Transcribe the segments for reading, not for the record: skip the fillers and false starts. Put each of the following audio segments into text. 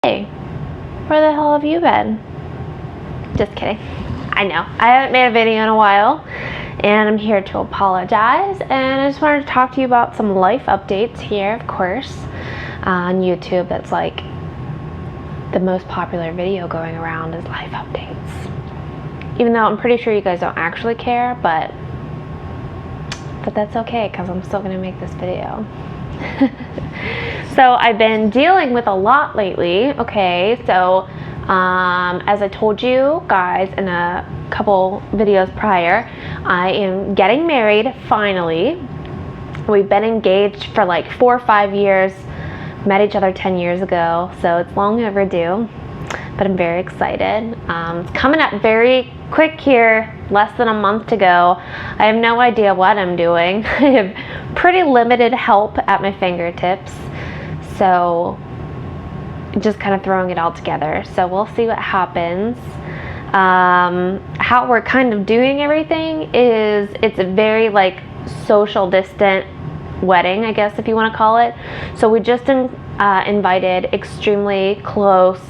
Hey, where the hell have you been? Just kidding. I know, I haven't made a video in a while, and I'm here to apologize, and I just wanted to talk to you about some life updates here, of course, on YouTube. That's like the most popular video going around is life updates. Even though I'm pretty sure you guys don't actually care, but that's okay, because I'm still going to make this video. So I've been dealing with a lot lately. Okay, so as I told you guys in a couple videos prior, I am getting married finally. We've been engaged for like 4 or 5 years, met each other 10 years ago, so it's long overdue, but I'm very excited. It's coming up very quick here, less than a month to go. I have no idea what I'm doing. I have pretty limited help at my fingertips, so just kind of throwing it all together. So we'll see what happens. How we're kind of doing everything is it's a very like social distant wedding, I guess if you want to call it. So we just invited extremely close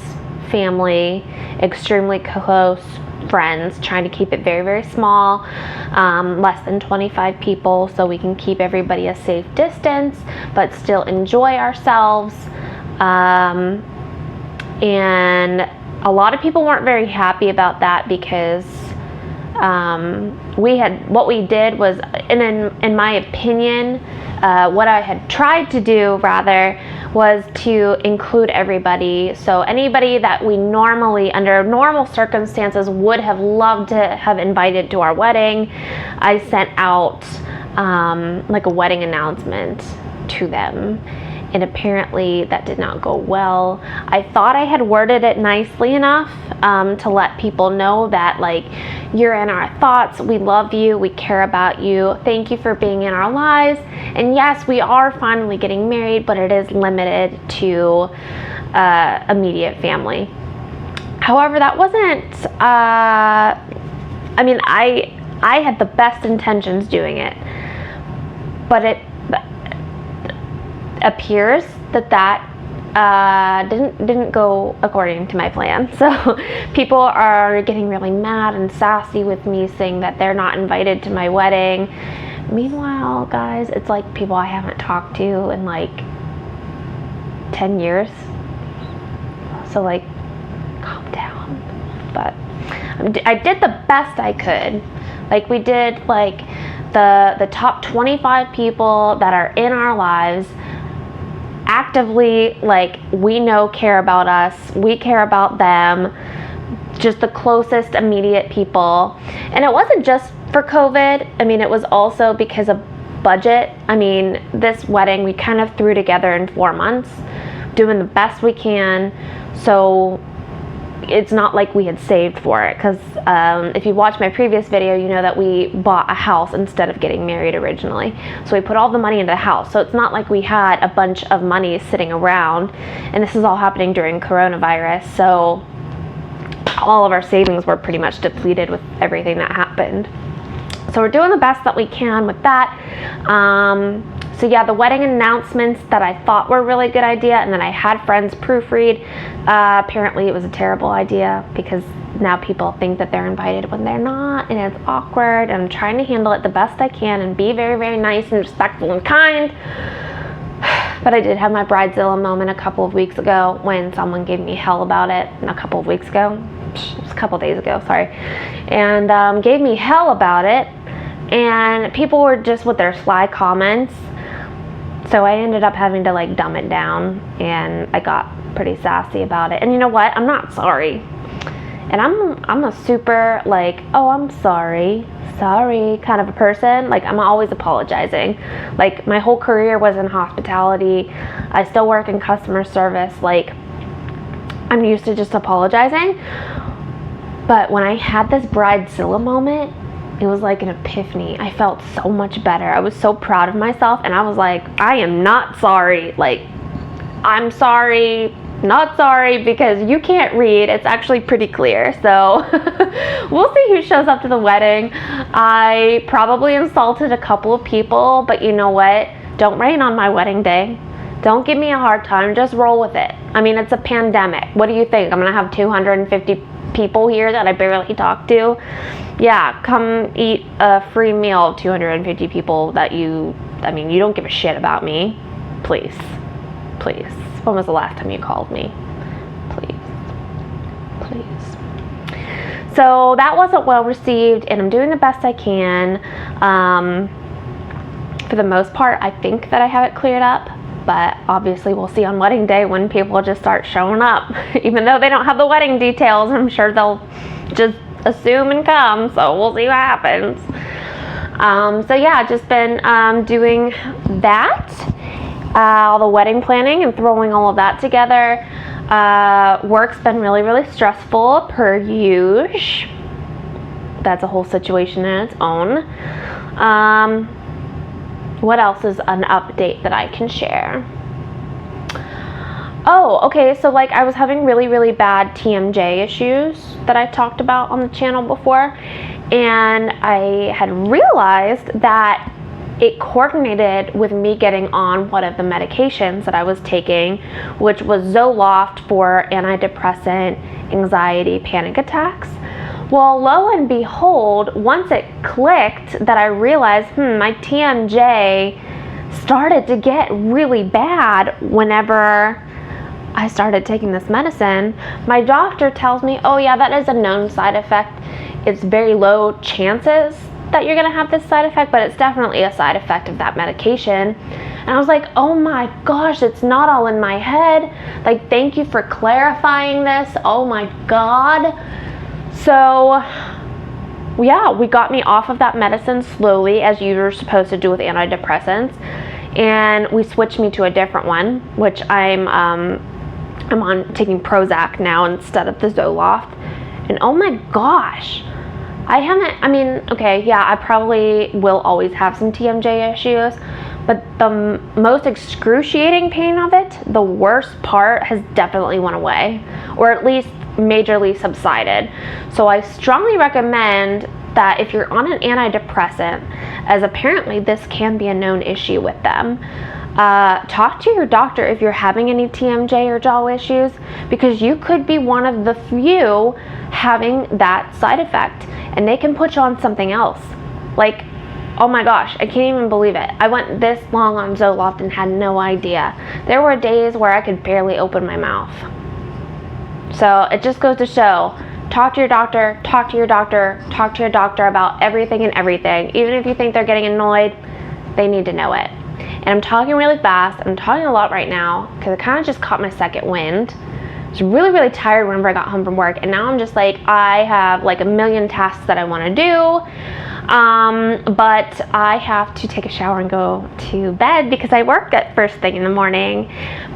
family, extremely close friends, trying to keep it very, very small, less than 25 people, so we can keep everybody a safe distance but still enjoy ourselves. And a lot of people weren't very happy about that because what we did was, in my opinion, what I had tried to do rather was to include everybody. So anybody that we normally, under normal circumstances, would have loved to have invited to our wedding, I sent out like a wedding announcement to them. And apparently that did not go well. I thought I had worded it nicely enough to let people know that, like, you're in our thoughts, we love you, we care about you, thank you for being in our lives, and yes, we are finally getting married, but it is limited to immediate family. However, that wasn't, I mean, I had the best intentions doing it, but it appears that didn't go according to my plan. So people are getting really mad and sassy with me, saying that they're not invited to my wedding. Meanwhile, guys, it's like people I haven't talked to in like 10 years. So like, calm down. But I did the best I could. Like, we did like the top 25 people that are in our lives, actively, like, we know care about us, we care about them, just the closest immediate people. And it wasn't just for COVID. I mean, it was also because of budget. I mean, this wedding we kind of threw together in 4 months, doing the best we can. So it's not like we had saved for it, because if you watched my previous video, you know that we bought a house instead of getting married originally. So we put all the money into the house. So it's not like we had a bunch of money sitting around, and this is all happening during coronavirus. So all of our savings were pretty much depleted with everything that happened. So we're doing the best that we can with that. So yeah, the wedding announcements that I thought were a really good idea, and then I had friends proofread. Apparently it was a terrible idea, because now people think that they're invited when they're not, and it's awkward. And I'm trying to handle it the best I can and be very, very nice and respectful and kind. But I did have my Bridezilla moment a couple of weeks ago when someone gave me hell about it. A couple of weeks ago, it was a couple days ago, sorry, and gave me hell about it. And people were just with their sly comments. So I ended up having to like dumb it down, and I got pretty sassy about it. And you know what? I'm not sorry. And I'm a super like, oh, I'm sorry kind of a person. Like, I'm always apologizing. Like, my whole career was in hospitality. I still work in customer service. Like, I'm used to just apologizing. But when I had this Bridezilla moment, it was like an epiphany. I felt so much better. I was so proud of myself, and I was like, I am not sorry. Like, I'm sorry, not sorry, because you can't read. It's actually pretty clear. So we'll see who shows up to the wedding. I probably insulted a couple of people, but you know what? Don't rain on my wedding day. Don't give me a hard time, just roll with it. I mean, it's a pandemic. What do you think? I'm gonna have 250 people here that I barely talk to? Yeah, come eat a free meal of 250 people that you don't give a shit about me. Please. Please. When was the last time you called me? Please. So that wasn't well received, and I'm doing the best I can. For the most part, I think that I have it cleared up, but obviously we'll see on wedding day when people just start showing up. Even though they don't have the wedding details, I'm sure they'll just assume and come, so we'll see what happens. So yeah, just been doing that, all the wedding planning and throwing all of that together. Work's been really, really stressful per usual. That's a whole situation in its own. What else is an update that I can share? Oh, okay, so like I was having really, really bad TMJ issues that I talked about on the channel before, and I had realized that it coordinated with me getting on one of the medications that I was taking, which was Zoloft for antidepressant, anxiety, panic attacks. Well, lo and behold, once it clicked that I realized, my TMJ started to get really bad whenever I started taking this medicine. My doctor tells me, oh yeah, that is a known side effect. It's very low chances that you're gonna have this side effect, but it's definitely a side effect of that medication. And I was like, oh my gosh, it's not all in my head. Like, thank you for clarifying this. Oh my God. So yeah, we got me off of that medicine slowly, as you're supposed to do with antidepressants, and we switched me to a different one, which I'm on taking Prozac now instead of the Zoloft. And oh my gosh, I probably will always have some TMJ issues, but the most excruciating pain of it, the worst part, has definitely went away, or at least majorly subsided. So I strongly recommend that if you're on an antidepressant, as apparently this can be a known issue with them, talk to your doctor if you're having any TMJ or jaw issues, because you could be one of the few having that side effect, and they can put you on something else. Like, oh my gosh, I can't even believe it. I went this long on Zoloft and had no idea. There were days where I could barely open my mouth. So it just goes to show, talk to your doctor, talk to your doctor, talk to your doctor about everything and everything. Even if you think they're getting annoyed, they need to know it. And I'm talking really fast. I'm talking a lot right now because I kind of just caught my second wind. I was really, really tired whenever I got home from work, and now I'm just like, I have like a million tasks that I want to do. But I have to take a shower and go to bed because I work at first thing in the morning.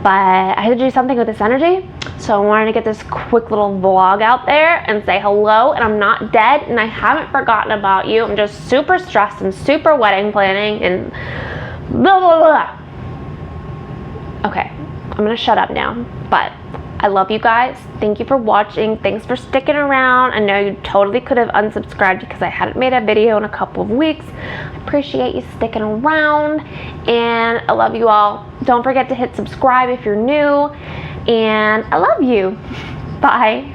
But I had to do something with this energy, so I wanted to get this quick little vlog out there and say hello, and I'm not dead, and I haven't forgotten about you. I'm just super stressed and super wedding planning and blah, blah, blah. Okay, I'm gonna shut up now, but I love you guys. Thank you for watching. Thanks for sticking around. I know you totally could have unsubscribed because I hadn't made a video in a couple of weeks. I appreciate you sticking around, and I love you all. Don't forget to hit subscribe if you're new, and I love you. Bye.